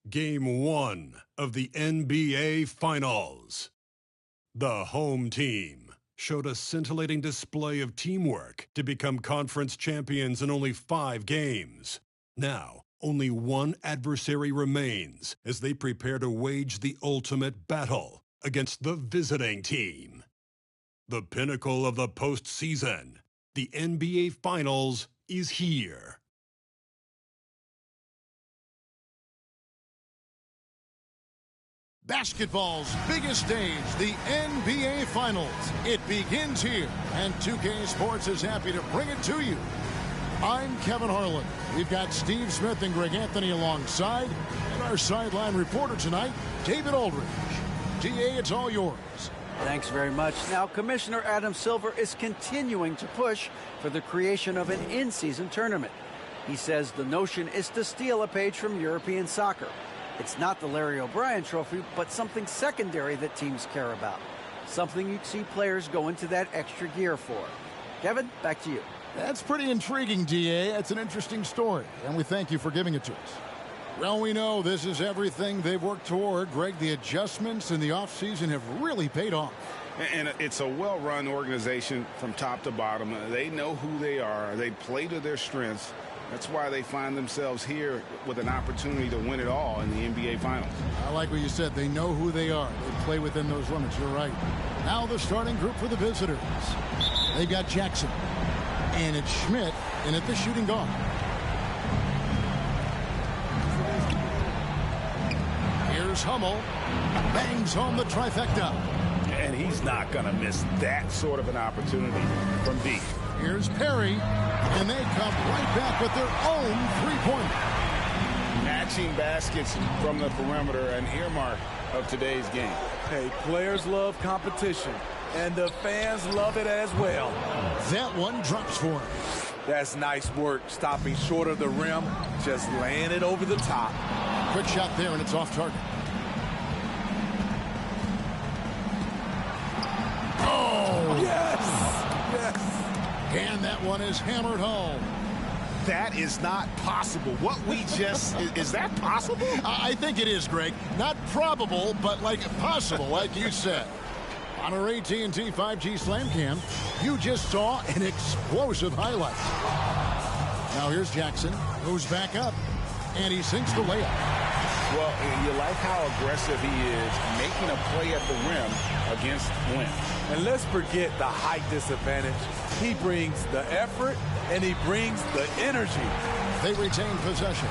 Game 1 of the NBA Finals. The home team showed a scintillating display of teamwork to become conference champions in only 5 games. Now, only one adversary remains as they prepare to wage the ultimate battle against the visiting team. The pinnacle of the postseason, the NBA Finals, is here. Basketball's biggest stage, the NBA Finals. It begins here, and 2K Sports is happy to bring it to you. I'm Kevin Harlan. We've got Steve Smith and Greg Anthony alongside, and our sideline reporter tonight, David Aldridge. DA, it's all yours. Thanks very much. Now, Commissioner Adam Silver is continuing to push for the creation of an in-season tournament. He says the notion is to steal a page from European soccer. It's not the Larry O'Brien Trophy, but something secondary that teams care about. Something you'd see players go into that extra gear for. Kevin, back to you. That's pretty intriguing, DA. That's an interesting story, and we thank you for giving it to us. Well, we know this is everything they've worked toward. Greg, the adjustments in the offseason have really paid off. And it's a well-run organization from top to bottom. They know who they are. They play to their strengths. That's why they find themselves here with an opportunity to win it all in the NBA Finals. I like what you said. They know who they are. They play within those limits. You're right. Now the starting group for the visitors. They've got Jackson. And it's Schmidt in at the shooting guard. Here's Hummel. Bangs home the trifecta. And he's not going to miss that sort of an opportunity from deep. Here's Perry, and they come right back with their own three-pointer. Matching baskets from the perimeter, an earmark of today's game. Hey, players love competition, and the fans love it as well. That one drops for him. That's nice work, stopping short of the rim, just laying it over the top. Quick shot there, and it's off target. Oh! Yes! Yes! And that one is hammered home. That is not possible. What we just... is that possible? I think it is, Greg. Not probable, but like possible, like you said. On our AT&T 5G Slam Cam, you just saw an explosive highlight. Now here's Jackson, who's back up, and he sinks the layup. Well, you like how aggressive he is, making a play at the rim against Wynn. And let's forget the height disadvantage. He brings the effort, and he brings the energy. They retain possession,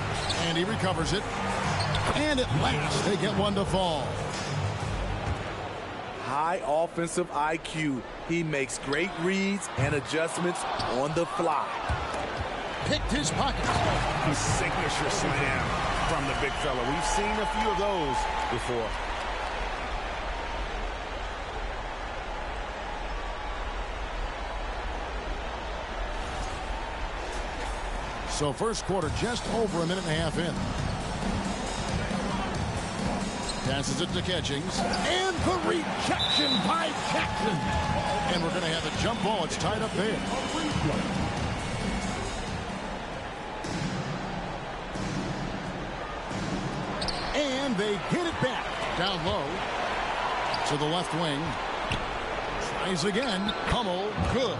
and he recovers it. And at last, they get one to fall. High offensive IQ. He makes great reads and adjustments on the fly. Picked his pocket. His signature slam from the big fella. We've seen a few of those before. So first quarter just over a minute and a half in. Passes it to Catchings. And the rejection by Jackson. And we're going to have a jump ball. It's tied up there. And they get it back. Down low to the left wing. Tries again. Hummel, good.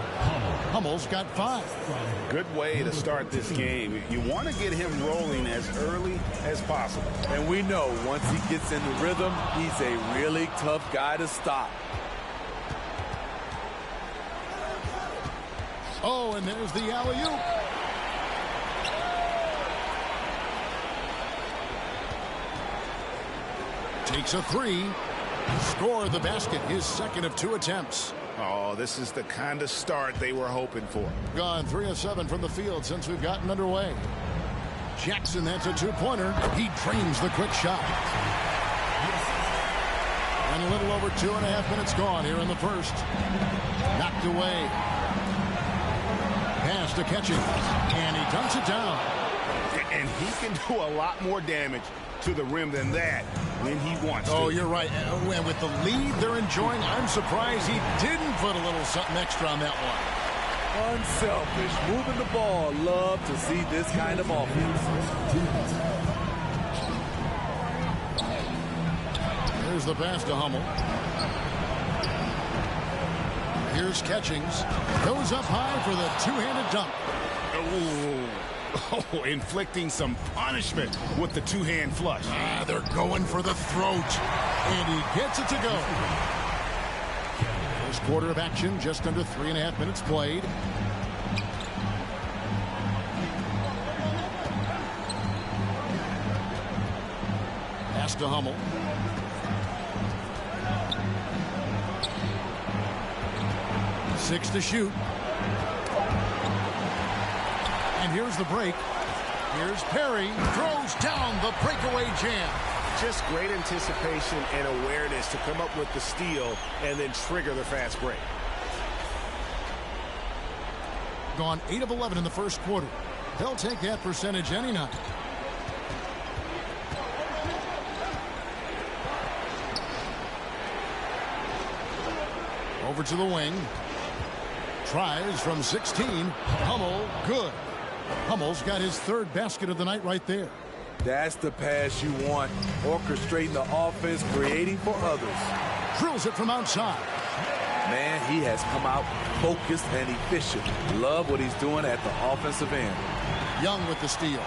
Hummel's got 5. Good way to start this game. You want to get him rolling as early as possible. And we know once he gets in the rhythm, he's a really tough guy to stop. Oh, and there's the alley-oop. Takes a 3. Score the basket, his second of 2 attempts. Oh, this is the kind of start they were hoping for. Gone 3 of 7 from the field since we've gotten underway. Jackson, that's a 2-pointer. He drains the quick shot. And a little over 2.5 minutes gone here in the first. Knocked away. Pass to Catchings. And he dunks it down. And he can do a lot more damage to the rim than that when he wants to. Oh, you're right. And with the lead they're enjoying, I'm surprised he didn't put a little something extra on that one. Unselfish, moving the ball. Love to see this kind of offense. Here's the pass to Hummel. Here's Catchings. Goes up high for the two-handed dunk. Oh, inflicting some punishment with the two-hand flush. They're going for the throat. And he gets it to go. First quarter of action, just under 3.5 minutes played. Pass to Hummel. Six to shoot. And here's the break. Here's Perry. Throws down the breakaway jam. Just great anticipation and awareness to come up with the steal and then trigger the fast break. Gone 8 of 11 in the first quarter. They'll take that percentage any night. Over to the wing. Tries from 16. Hummel, good. Hummel's got his third basket of the night right there. That's the pass you want. Orchestrating the offense, creating for others. Drills it from outside. Man, he has come out focused and efficient. Love what he's doing at the offensive end. Young with the steal.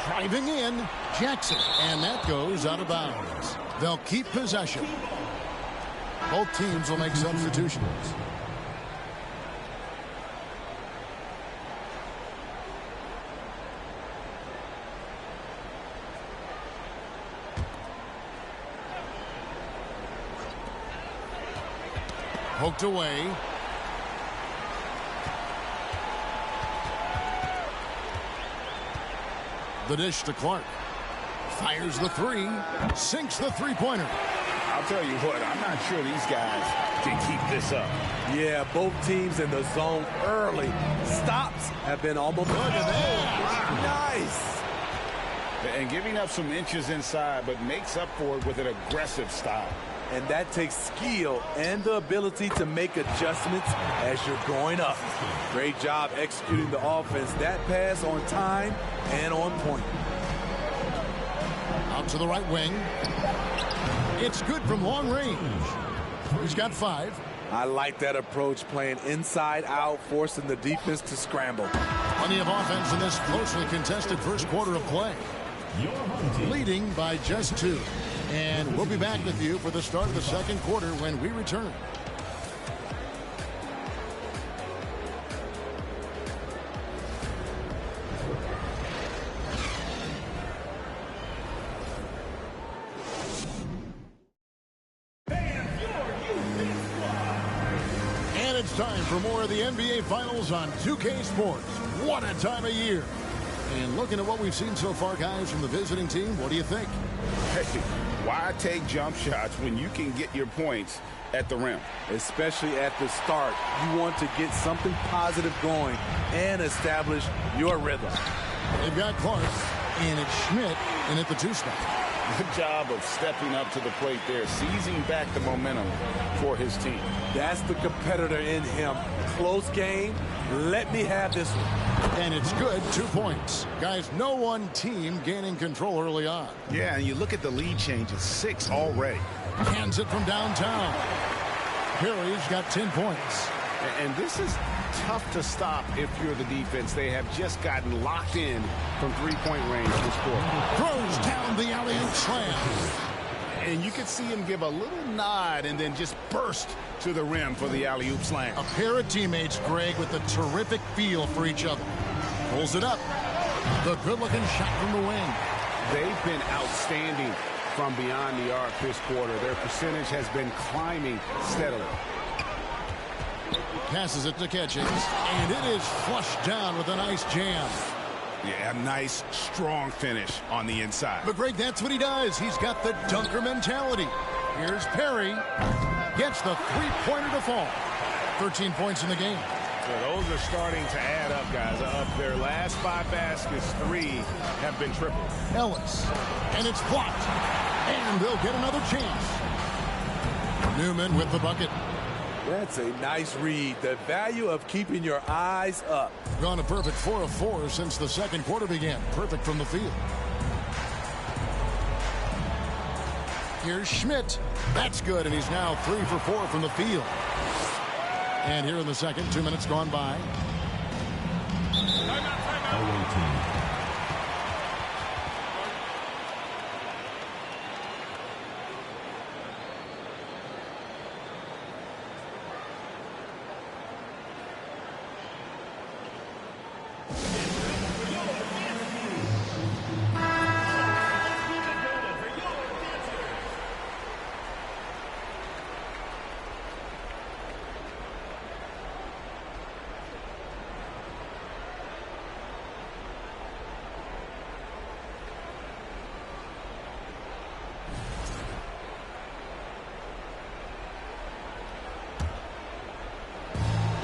Driving in, Jackson. And that goes out of bounds. They'll keep possession. Both teams will make substitutions. Poked away. The dish to Clark. Fires the three. Sinks the three-pointer. I'll tell you what, I'm not sure these guys can keep this up. Yeah, both teams in the zone early. Stops have been almost... Look at that. Nice. And giving up some inches inside, but makes up for it with an aggressive style. And that takes skill and the ability to make adjustments as you're going up. Great job executing the offense. That pass on time and on point. Out to the right wing. It's good from long range. He's got 5. I like that approach, playing inside out, forcing the defense to scramble. Plenty of offense in this closely contested first quarter of play. Leading by just 2. And we'll be back with you for the start of the second quarter when we return. And it's time for more of the NBA Finals on 2K Sports. What a time of year. And looking at what we've seen so far, guys, from the visiting team, what do you think? Hey, why take jump shots when you can get your points at the rim? Especially at the start. You want to get something positive going and establish your rhythm. They've got Clark, and it's Schmidt in at the 2 spot. Good job of stepping up to the plate there, seizing back the momentum for his team. That's the competitor in him. Close game. Let me have this one. And it's good, 2 points. Guys, no one team gaining control early on. Yeah, and you look at the lead changes, 6 already. Hands it from downtown. Perry's got 10 points. And this is tough to stop if you're the defense. They have just gotten locked in from three-point range this quarter. Throws down the alley-oop slam. And you can see him give a little nod and then just burst to the rim for the alley-oop slam. A pair of teammates, Greg, with a terrific feel for each other. Pulls it up. The good-looking shot from the wing. They've been outstanding from beyond the arc this quarter. Their percentage has been climbing steadily. Passes it to Catchings, and it is flushed down with a nice jam. Yeah, a nice, strong finish on the inside. But, Greg, that's what he does. He's got the dunker mentality. Here's Perry. Gets the three-pointer to fall. 13 points in the game. So those are starting to add up, guys. Of their last 5 baskets, 3 have been tripled. Ellis. And it's blocked. And they'll get another chance. Newman with the bucket. That's a nice read. The value of keeping your eyes up. Gone a perfect 4 of 4 since the second quarter began. Perfect from the field. Here's Schmidt. That's good, and he's now 3 for 4 from the field. And here in the second, 2 minutes gone by.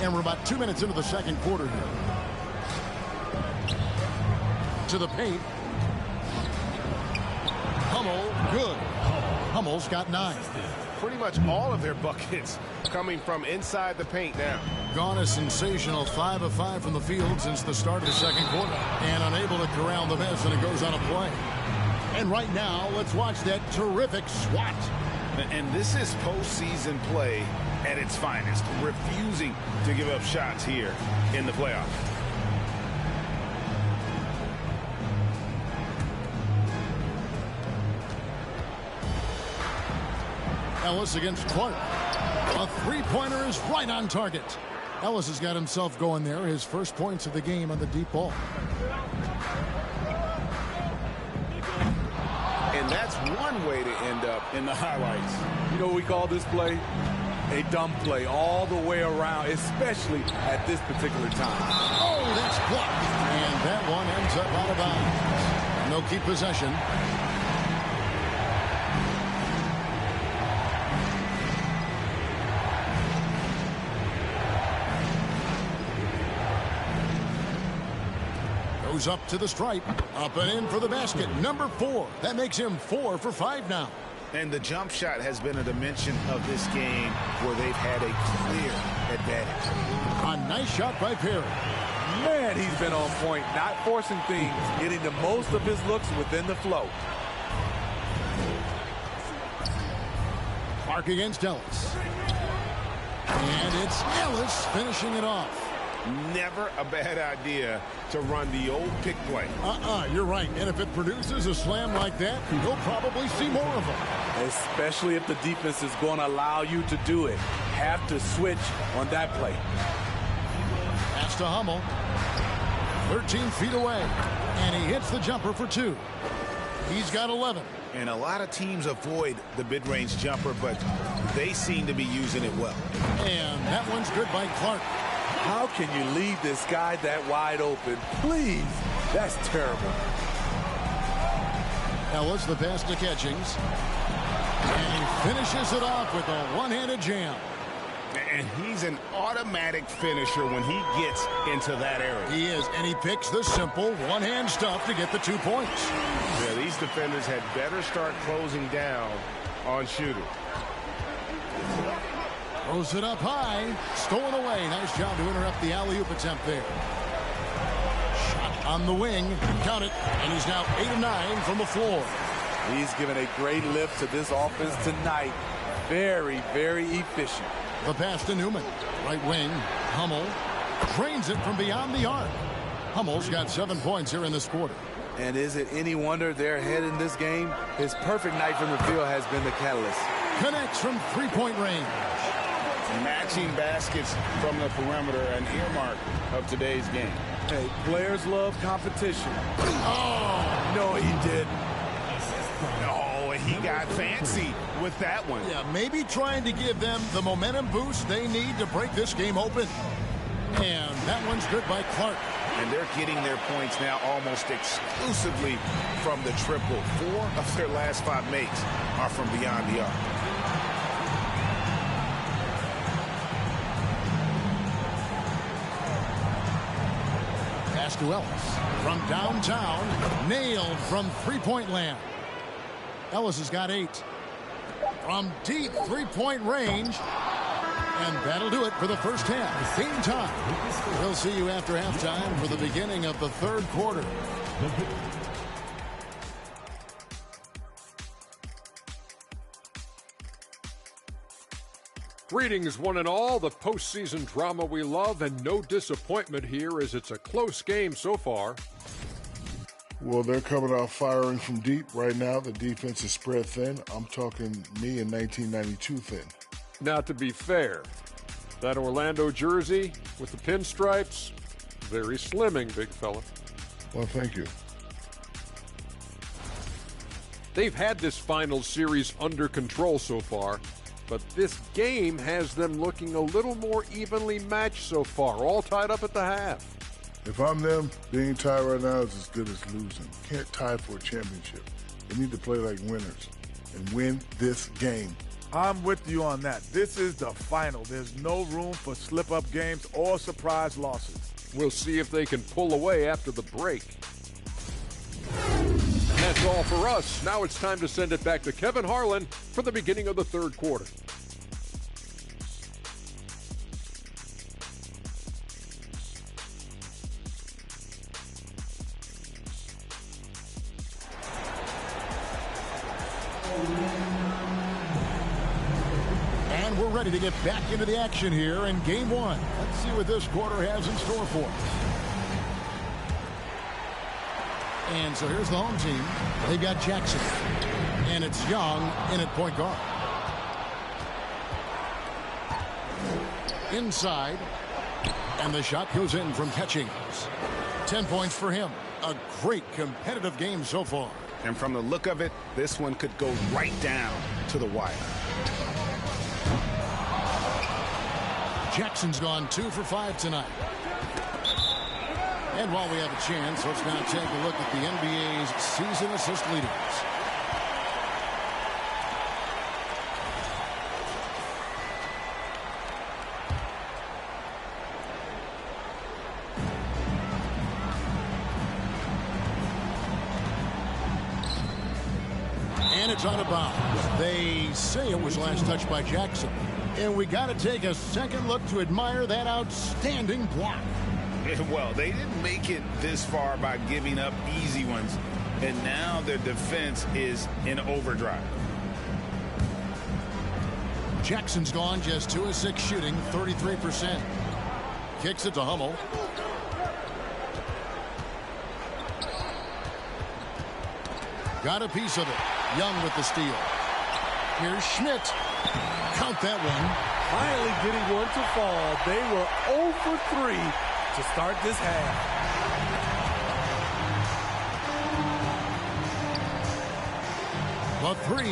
And we're about 2 minutes into the second quarter here. To the paint. Hummel, good. Hummel's got 9. Pretty much all of their buckets coming from inside the paint now. Gone a sensational 5 of 5 from the field since the start of the second quarter. And unable to corral the miss, and it goes on a play. And right now, let's watch that terrific swat. And this is postseason play at its finest, refusing to give up shots here in the playoffs. Ellis against Clark. A three-pointer is right on target. Ellis has got himself going there. His first points of the game on the deep ball. And that's one way to end up in the highlights. You know what we call this play? A dumb play all the way around, especially at this particular time. Oh, that's blocked. And that one ends up out of bounds. No keep possession. Goes up to the stripe. Up and in for the basket. Number 4. That makes him 4 for 5 now. And the jump shot has been a dimension of this game where they've had a clear advantage. A nice shot by Perry. Man, he's been on point, not forcing things, getting the most of his looks within the flow. Clark against Ellis. And it's Ellis finishing it off. Never a bad idea to run the old pick play. You're right. And if it produces a slam like that, you'll probably see more of them. Especially if the defense is going to allow you to do it. Have to switch on that play. Pass to Hummel. 13 feet away. And he hits the jumper for 2. He's got 11. And a lot of teams avoid the mid-range jumper, but they seem to be using it well. And that one's good by Clark. How can you leave this guy that wide open? Please. That's terrible. Ellis, the pass to Catchings. And he finishes it off with a one-handed jam. And he's an automatic finisher when he gets into that area. He is, and he picks the simple one-hand stuff to get the 2 points. Yeah, these defenders had better start closing down on shooting. Throws it up high. Stolen away. Nice job to interrupt the alley-oop attempt there. Shot on the wing. Count it. And he's now 8 of 9 from the floor. He's given a great lift to this offense tonight. Very, very efficient. The pass to Newman. Right wing. Hummel drains it from beyond the arc. Hummel's got 7 points here in this quarter. And is it any wonder they're ahead in this game? His perfect night from the field has been the catalyst. Connects from three-point range. Matching baskets from the perimeter, an earmark of today's game. Hey, players love competition. Oh! No, he didn't. Oh, he got fancy with that one. Yeah, maybe trying to give them the momentum boost they need to break this game open. And that one's good by Clark. And they're getting their points now almost exclusively from the triple. 4 of their last 5 makes are from beyond the arc. Pass to Ellis. From downtown, nailed from three-point land. Ellis has got 8. From deep three-point range. And that'll do it for the first half. Game time. We'll see you after halftime for the beginning of the third quarter. Greetings, one and all. The postseason drama we love, and no disappointment here as it's a close game so far. Well, they're coming off firing from deep right now. The defense is spread thin. I'm talking me in 1992 thin. Now, to be fair, that Orlando jersey with the pinstripes, very slimming, big fella. Well, thank you. They've had this final series under control so far, but this game has them looking a little more evenly matched so far, all tied up at the half. If I'm them, being tied right now is as good as losing. Can't tie for a championship. They need to play like winners and win this game. I'm with you on that. This is the final. There's no room for slip-up games or surprise losses. We'll see if they can pull away after the break. And that's all for us. Now it's time to send it back to Kevin Harlan for the beginning of the third quarter. And we're ready to get back into the action here in game one. Let's see what this quarter has in store for us. And so here's the home team. They've got Jackson. And it's Young in at point guard. Inside. And the shot goes in from Catchings. 10 points for him. A great competitive game so far. And from the look of it, this one could go right down to the wire. Jackson's gone 2 for 5 tonight. And while we have a chance, let's now take a look at the NBA's season assist leaders. And it's out of bounds. They say it was last touched by Jackson. And we got to take a second look to admire that outstanding block. Well, they didn't make it this far by giving up easy ones, and now their defense is in overdrive. Jackson's gone just 2 of 6 shooting, 33%. Kicks it to Hummel. Got a piece of it. Young with the steal. Here's Schmidt. Count that one. Finally getting one to fall. They were 0 for 3 to start this half. The 3.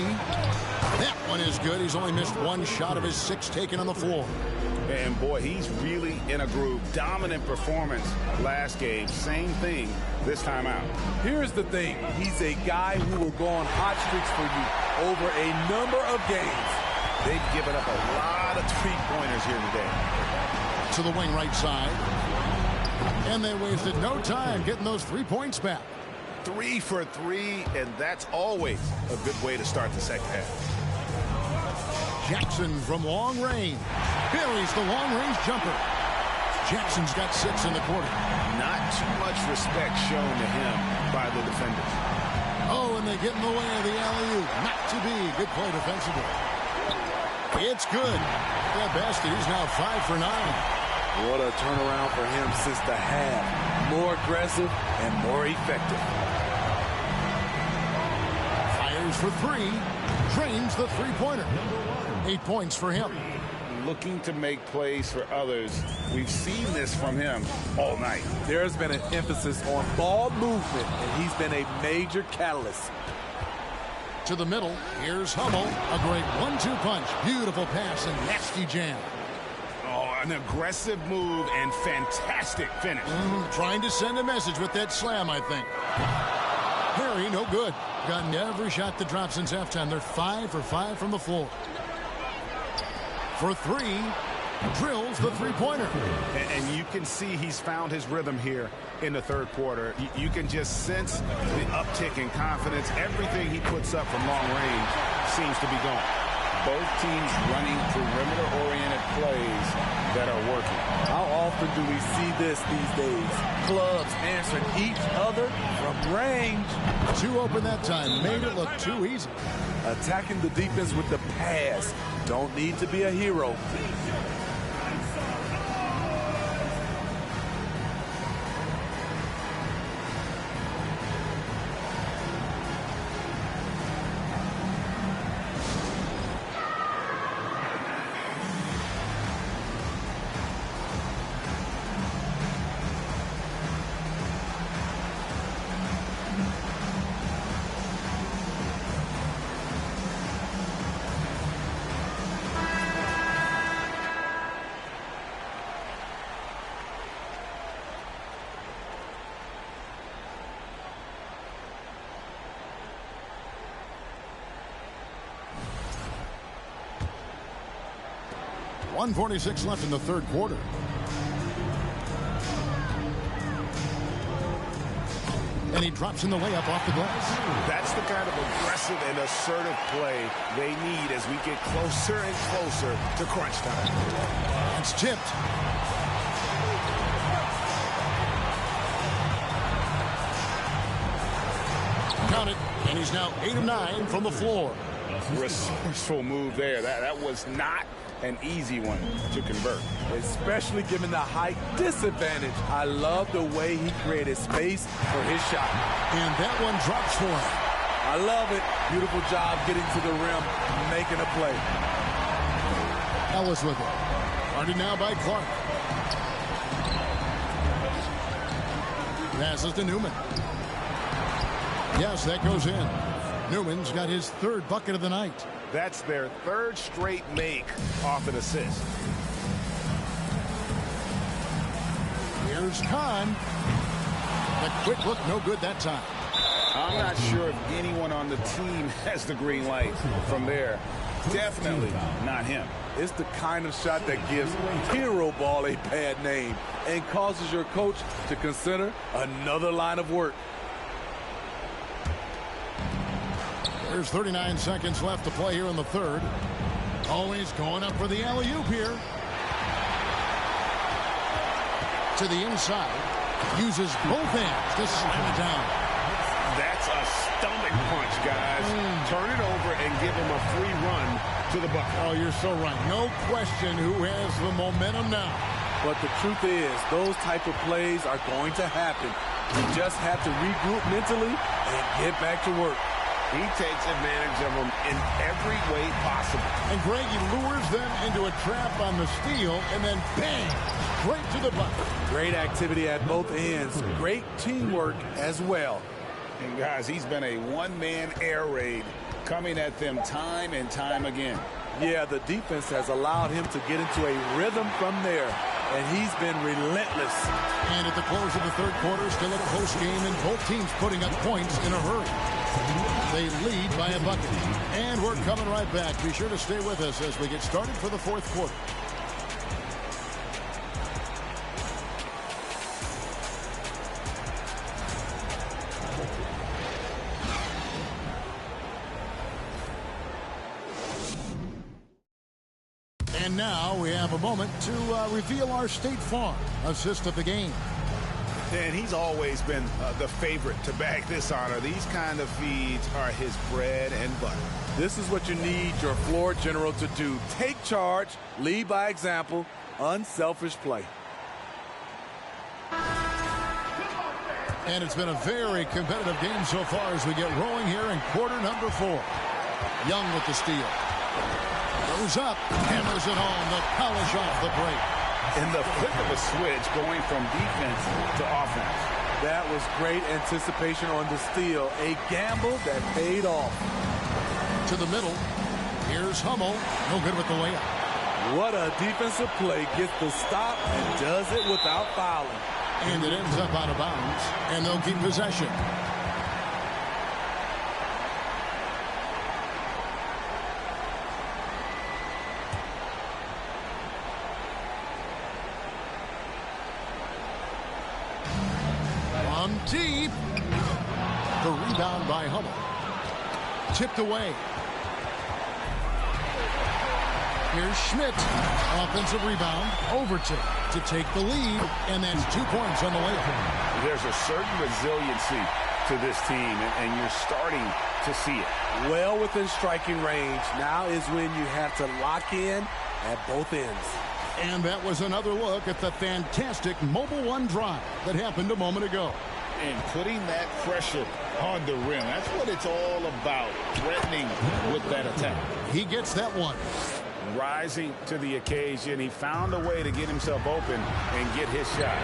That one is good. He's only missed 1 shot of his 6 taken on the floor. And boy, he's really in a groove. Dominant performance last game. Same thing this time out. Here's the thing. He's a guy who will go on hot streaks for you over a number of games. They've given up a lot of three-pointers here today. To the wing right side. And they wasted no time getting those 3 points back. 3 for 3, and that's always a good way to start the second half. Jackson from long range. Buries the long-range jumper. Jackson's got 6 in the quarter. Not too much respect shown to him by the defenders. Oh, and they get in the way of the alley-oop. Not to be. Good play defensively. It's good. At best, he's now 5 for 9. What a turnaround for him since the half. More aggressive and more effective. Fires for 3. Drains the three-pointer. 8 points for him. Looking to make plays for others. We've seen this from him all night. There's been an emphasis on ball movement, and he's been a major catalyst. To the middle. Here's Hummel. A great 1-2 punch. Beautiful pass and nasty jam. Oh, an aggressive move and fantastic finish. Trying to send a message with that slam, I think. Harry, no good. Gotten every shot that dropped since halftime. They're 5 for 5 from the floor. For 3, drills the three-pointer. And you can see he's found his rhythm here in the third quarter. You can just sense the uptick in confidence. Everything he puts up from long range seems to be going. Both teams running perimeter-oriented plays that are working. How often do we see this these days? Clubs answering each other from range. 2 open that time. Made it look too easy. Attacking the defense with the pass. Don't need to be a hero. .146 left in the third quarter. And he drops in the layup off the glass. That's the kind of aggressive and assertive play they need as we get closer and closer to crunch time. It's tipped. Count it. And he's now 8 of 9 from the floor. Resourceful move there. That was not an easy one to convert. Especially given the height disadvantage. I love the way he created space for his shot. And that one drops for him. I love it. Beautiful job getting to the rim, making a play. Ellis with it. Guarded now by Clark. Passes to Newman. Yes, that goes in. Newman's got his third bucket of the night. That's their third straight make off an assist. Here's Kahn. The quick look, no good that time. I'm not sure if anyone on the team has the green light from there. Definitely not him. It's the kind of shot that gives hero ball a bad name and causes your coach to consider another line of work. There's 39 seconds left to play here in the third. Always going up for the alley-oop here. To the inside. Uses both hands to slam it down. That's a stomach punch, guys. Turn it over and give him a free run to the bucket. Oh, you're so right. No question who has the momentum now. But the truth is, those type of plays are going to happen. You just have to regroup mentally and get back to work. He takes advantage of them in every way possible. And Greg, he lures them into a trap on the steal, and then bang, straight to the bucket. Great activity at both ends. Great teamwork as well. And guys, he's been a one-man air raid coming at them time and time again. Yeah, the defense has allowed him to get into a rhythm from there, and he's been relentless. And at the close of the third quarter, still a close game, and both teams putting up points in a hurry. They lead by a bucket. And we're coming right back. Be sure to stay with us as we get started for the fourth quarter. And now we have a moment to reveal our State Farm assist of the game. And he's always been the favorite to bag this honor. These kind of feeds are his bread and butter. This is what you need your floor general to do. Take charge, lead by example, unselfish play. And it's been a very competitive game so far as we get rolling here in quarter number 4. Young with the steal. Goes up, hammers it home, the polish off the break. In the flip of a switch, going from defense to offense. That was great anticipation on the steal. A gamble that paid off. To the middle. Here's Hummel. No good with the layup. What a defensive play. Gets the stop and does it without fouling. And it ends up out of bounds. And they'll keep possession. Deep. The rebound by Hummel. Tipped away. Here's Schmidt. Offensive rebound. Overton to take the lead. And that's 2 points on the layup. There's a certain resiliency to this team, and you're starting to see it. Well within striking range. Now is when you have to lock in at both ends. And that was another look at the fantastic Mobile One drive that happened a moment ago. And putting that pressure on the rim. That's what it's all about, threatening with that attack. He gets that one. Rising to the occasion. He found a way to get himself open and get his shot.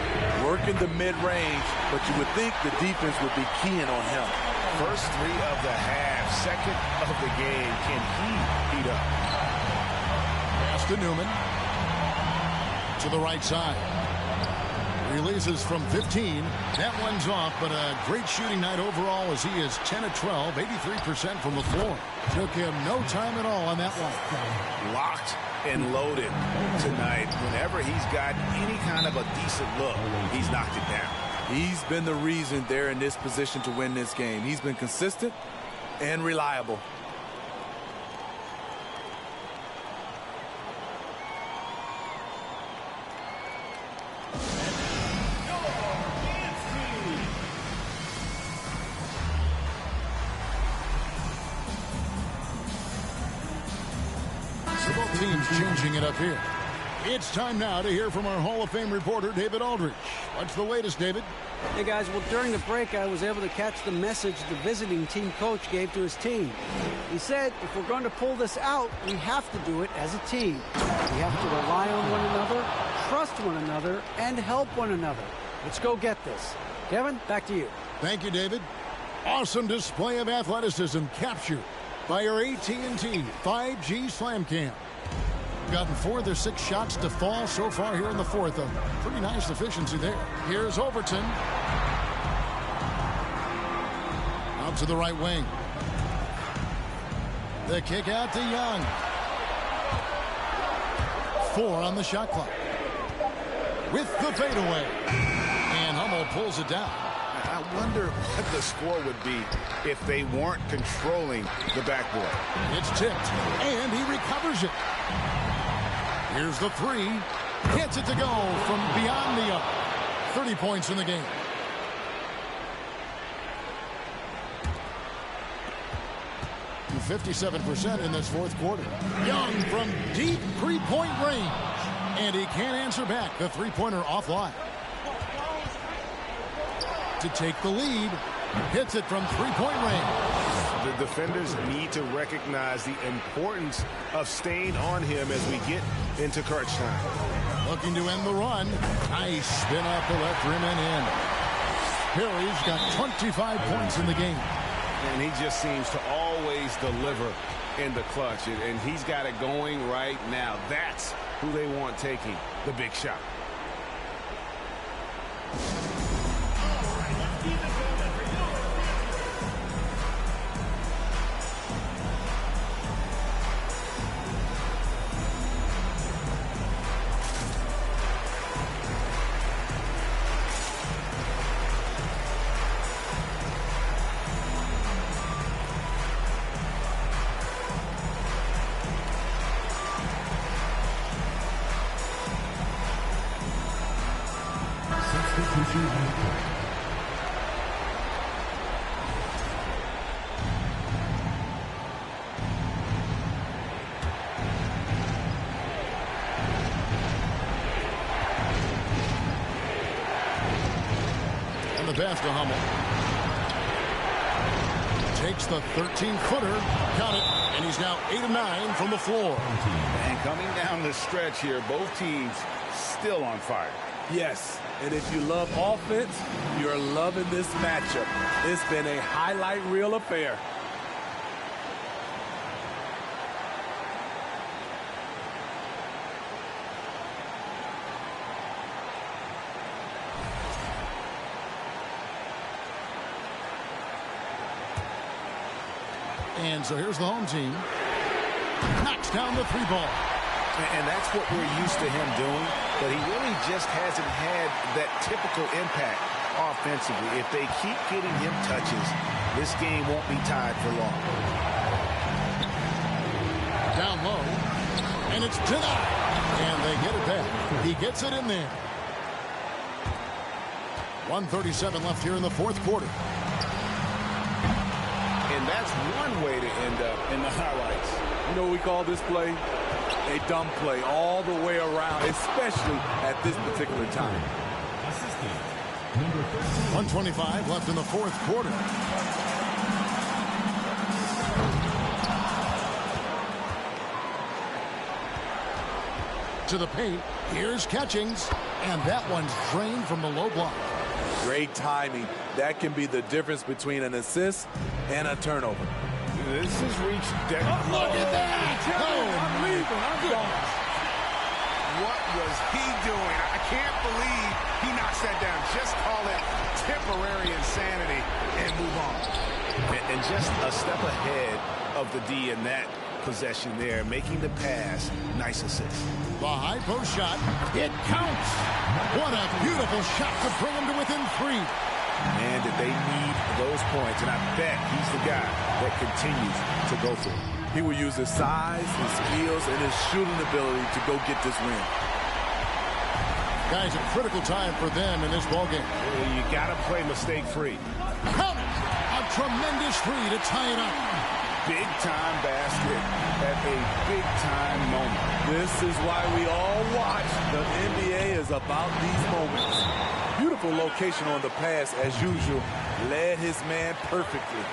Working the mid-range, but you would think the defense would be keying on him. First three of the half, second of the game. Can he heat up? Pass to Newman. To the right side. Releases from 15. That one's off, but a great shooting night overall as he is 10 of 12, 83% from the floor. Took him no time at all on that one. Locked and loaded tonight. Whenever he's got any kind of a decent look, he's knocked it down. He's been the reason they're in this position to win this game. He's been consistent and reliable. So both teams changing it up here. It's time now to hear from our Hall of Fame reporter, David Aldridge. What's the latest, David? Hey, guys, well, during the break, I was able to catch the message the visiting team coach gave to his team. He said, if we're going to pull this out, we have to do it as a team. We have to rely on one another, trust one another, and help one another. Let's go get this. Kevin, back to you. Thank you, David. Awesome display of athleticism captured by our AT&T 5G Slam Cam. Gotten 4 of their 6 shots to fall so far here in the fourth. A pretty nice efficiency there. Here's Overton. Out to the right wing. The kick out to Young. 4 on the shot clock. With the fadeaway. And Hummel pulls it down. I wonder what the score would be if they weren't controlling the backboard. It's tipped, and he recovers it. Here's the 3. Gets it to go from beyond the arc. 30 points in the game. And 57% in this fourth quarter. Young from deep three-point range. And he can't answer back. The three-pointer offline. To take the lead. Hits it from three-point range. The defenders need to recognize the importance of staying on him as we get into crunch time. Looking to end the run. Nice spin off the left rim and in. Perry's got 25 points in the game. And he just seems to always deliver in the clutch. And he's got it going right now. That's who they want taking the big shot. And the pass to Hummel. Takes the 13-footer. Got it. And he's now 8 of 9 from the floor. And coming down the stretch here, both teams still on fire. Yes, and if you love offense, you're loving this matchup. It's been a highlight reel affair. And so here's the home team. Knocks down the 3-ball. And that's what we're used to him doing, but he really just hasn't had that typical impact offensively. If they keep getting him touches, this game won't be tied for long. Down low, and it's denied. And they get it back. He gets it in there. 1:37 left here in the fourth quarter. And that's one way to end up in the highlights. You know what we call this play? A dumb play all the way around, especially at this particular time. 1:25 left in the fourth quarter. To the paint. Here's Catchings. And that one's drained from the low block. Great timing. That can be the difference between an assist and a turnover. This has reached dead. Oh, look at that! I'm leaving. I'm gone. What was he doing? I can't believe he knocks that down. Just call it temporary insanity and move on. And just a step ahead of the D in that possession there, making the pass. Nice assist. The high post shot. It counts. What a beautiful shot to bring him to within 3. Man, did they need those points, and I bet he's the guy that continues to go for it. He will use his size, his skills, and his shooting ability to go get this win. Guys, a critical time for them in this ballgame. You got to play mistake-free. Count it! A tremendous 3 to tie it up. Big-time basket at a big-time moment. This is why we all watch. The NBA is about these moments. Beautiful location on the pass, as usual. Led his man perfectly.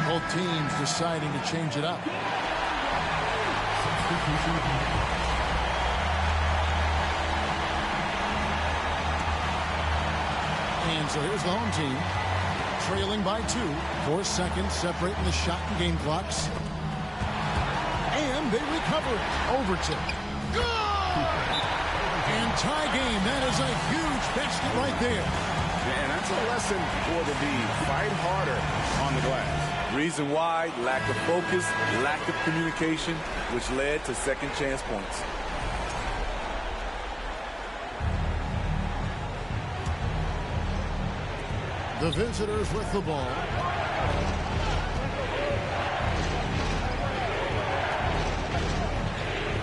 Both teams deciding to change it up. And so here's the home team, trailing by 2. 4 seconds separating the shot and game clocks. And they recover it. Overton. Good! And tie game. That is a huge basket right there. And that's a lesson for the D. Fight harder on the glass. Reason why, lack of focus, lack of communication, which led to second chance points. The visitors with the ball.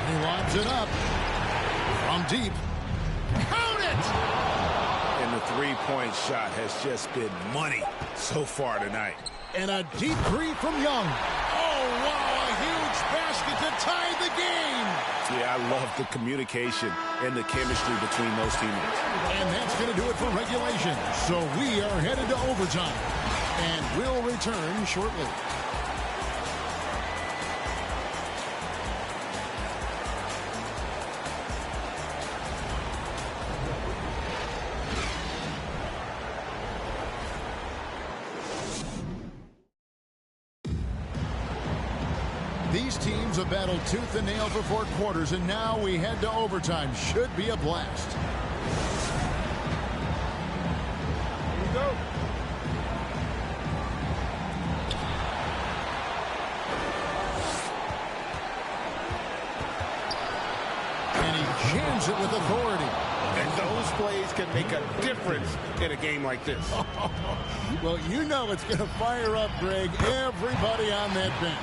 He lobs it up from deep. Count it! And the three-point shot has just been money so far tonight. And a deep 3 from Young. Oh, wow, a huge basket to tie the game. Yeah, I love the communication and the chemistry between those teammates. And that's going to do it for regulation. So we are headed to overtime. And we'll return shortly. These teams have battled tooth and nail for 4 quarters, and now we head to overtime. Should be a blast. Here we go. And he jams it with authority. And those plays can make a difference in a game like this. Well, you know it's going to fire up, Greg, everybody on that bench.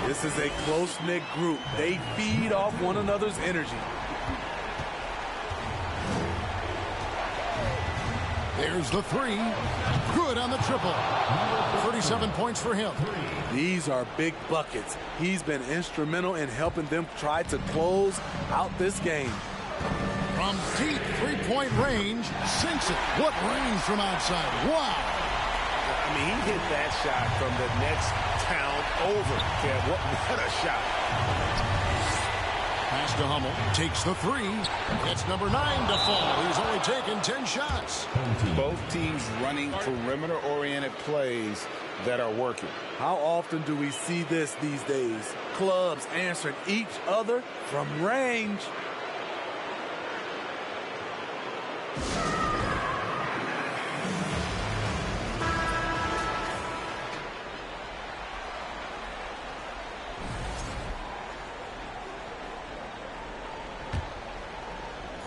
This is a close-knit group. They feed off one another's energy. There's the 3. Good on the triple. 37 points for him. These are big buckets. He's been instrumental in helping them try to close out this game. From deep 3-point range, sinks it. What range from outside. Wow. I mean, he hit that shot from the next town over. Kev, what a shot. Pass to Hummel. Takes the 3. It's number 9 to fall. He's only taken 10 shots. Both teams running perimeter-oriented plays that are working. How often do we see this these days? Clubs answering each other from range.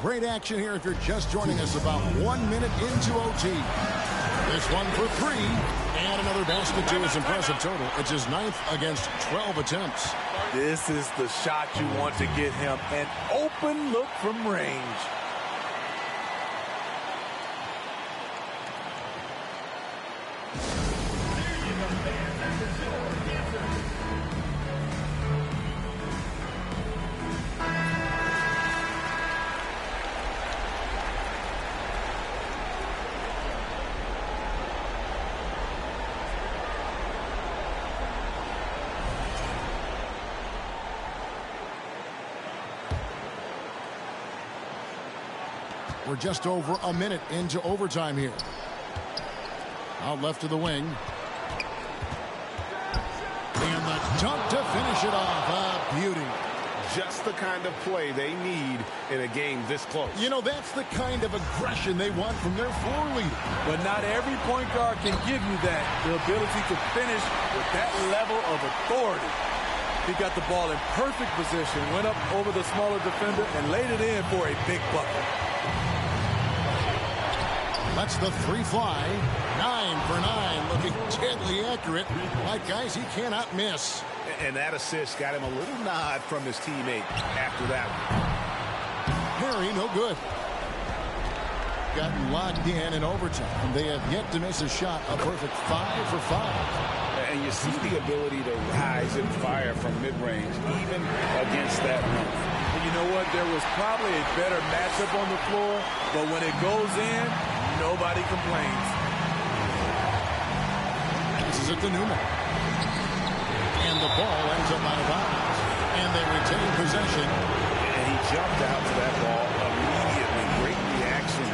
great action here if you're just joining us about 1 minute into OT. This one for three. And another basket to his impressive total. It's his 9th against 12 attempts. This is the shot you want to get him. An open look from range. We're just over a minute into overtime here. Out left of the wing. And the dunk to finish it off. A beauty. Just the kind of play they need in a game this close. You know, that's the kind of aggression they want from their floor leader. But not every point guard can give you that. The ability to finish with that level of authority. He got the ball in perfect position, went up over the smaller defender, and laid it in for a big bucket. That's the three fly. 9 for 9, looking deadly accurate. Like, guys, he cannot miss. And that assist got him a little nod from his teammate after that one. Harry, no good. Gotten locked in overtime. They have yet to miss a shot. A perfect 5 for 5. And you see the ability to rise and fire from mid-range, even against that run. And you know what? There was probably a better matchup on the floor, but when it goes in, nobody complains. This is it to Newman. And the ball ends up out of bounds. And they retain possession. And he jumped out to that ball immediately. Great reaction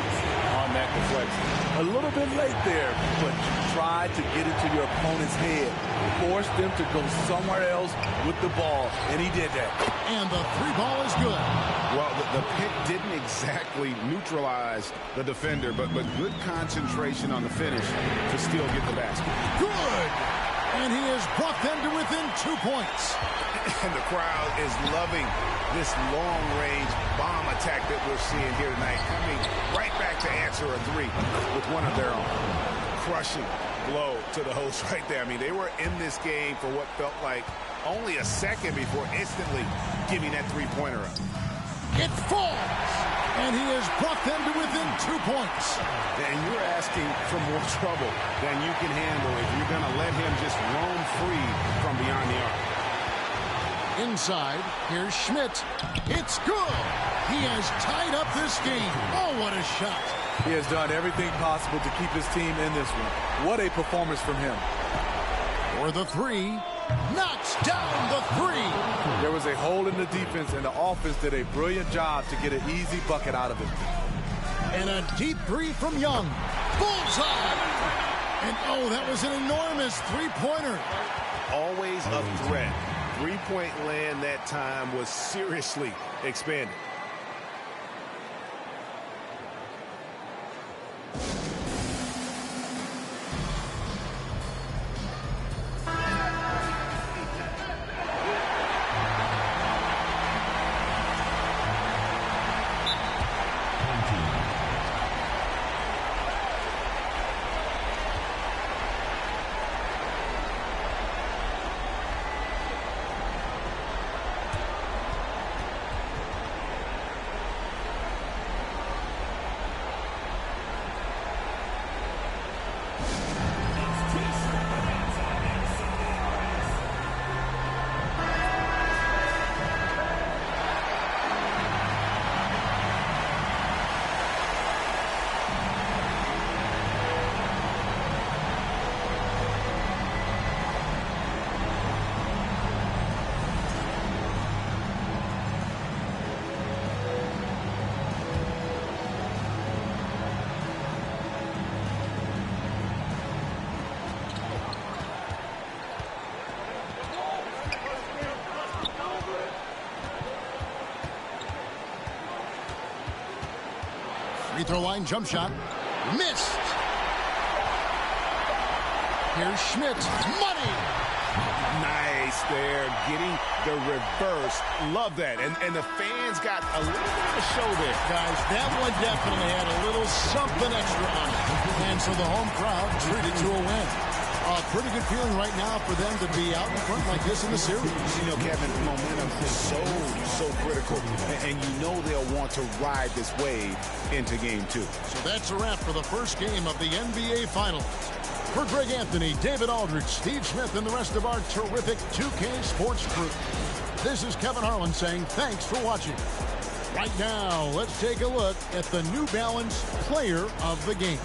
on that deflection. A little bit late there, but you tried to get into your opponent's head. Force them to go somewhere else with the ball, and he did that. And the three ball is good. Well, the pick didn't exactly neutralize the defender, but good concentration on the finish to still get the basket. Good! And he has brought them to within 2 points. And the crowd is loving this long-range bomb attack that we're seeing here tonight, coming right back to answer a three with one of their own. Crushing blow to the host right there. I mean, they were in this game for what felt like only a second before instantly giving that three-pointer up. It falls! And he has brought them to within 2 points. And you're asking for more trouble than you can handle if you're going to let him just roam free from beyond the arc. Inside, here's Schmidt. It's good! He has tied up this game. Oh, what a shot. He has done everything possible to keep his team in this one. What a performance from him. For the three, knocks down the three. There was a hole in the defense, and the offense did a brilliant job to get an easy bucket out of it. And a deep three from Young. Bullseye! And oh, that was an enormous three-pointer. Always a threat. Three-point land that time was seriously expanded. Free throw line jump shot. Missed. Here's Schmidt. Money. Nice there, getting the reverse. Love that. And the fans got a little bit of a show there. Guys, that one definitely had a little something extra on it. And so the home crowd treated to a win. A pretty good feeling right now for them to be out in front like this in the series. You know, Kevin, momentum is so critical. And you know they'll want to ride this wave into game 2. So that's a wrap for the first game of the NBA Finals. For Greg Anthony, David Aldridge, Steve Smith, and the rest of our terrific 2K Sports crew, this is Kevin Harlan saying thanks for watching. Right now, let's take a look at the New Balance Player of the Game.